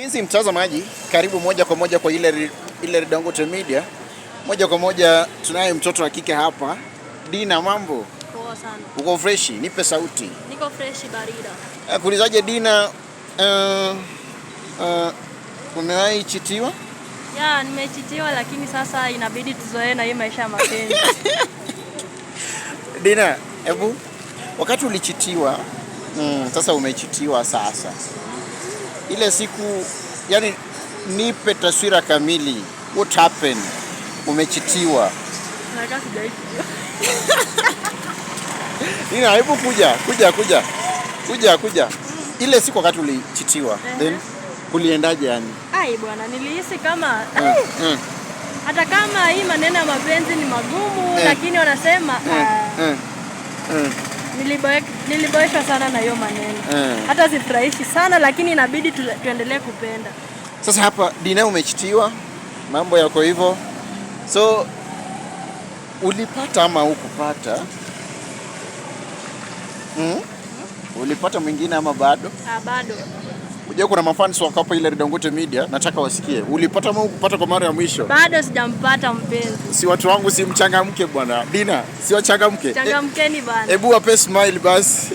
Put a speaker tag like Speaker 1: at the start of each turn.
Speaker 1: Mpenzi mtazamaji, karibu moja kwa moja kwa ile Dangote Media. Moja kwa moja tunaye mtoto wa kike hapa. Dina, mambo?
Speaker 2: Poa sana.
Speaker 1: Uko freshi? Nipe sauti.
Speaker 2: Niko freshi barida.
Speaker 1: Kuulizaje Dina, umewahi chitiwa?
Speaker 2: Ya, nimechitiwa lakini sasa inabidi tuzoee na hii maisha ya mapenzi.
Speaker 1: Dina, hebu wakati ulichitiwa, sasa umechitiwa sasa. Ile siku, yani nipe taswira kamili. What happened? Umechitiwa.
Speaker 2: Nataka sijaitiwa.
Speaker 1: Dina, hebu kuja. Ile siku wakati ulichitiwa, then kuliendaje yani?
Speaker 2: Ai bwana, nilihisi kama hata kama hii maneno ya mapenzi ni magumu lakini wanasema niliboeka sana na hiyo maneno. Hata sifurahishi sana lakini inabidi tuendelee kupenda.
Speaker 1: Sasa hapa Dina, umechitiwa, mambo yako hivyo. So ulipata ama hukupata? Ulipata mwingine ama bado?
Speaker 2: Bado.
Speaker 1: Unajua kuna mafans wako hapa ile Dangote Media, nataka wasikie. Ulipata ama hukupata kwa mara ya mwisho?
Speaker 2: Bado sijampata mpenzi.
Speaker 1: Si watu wangu, si mchangamke bwana. Dina, si wachangamke.
Speaker 2: Changamkeni bana.
Speaker 1: Hebu wape smile basi.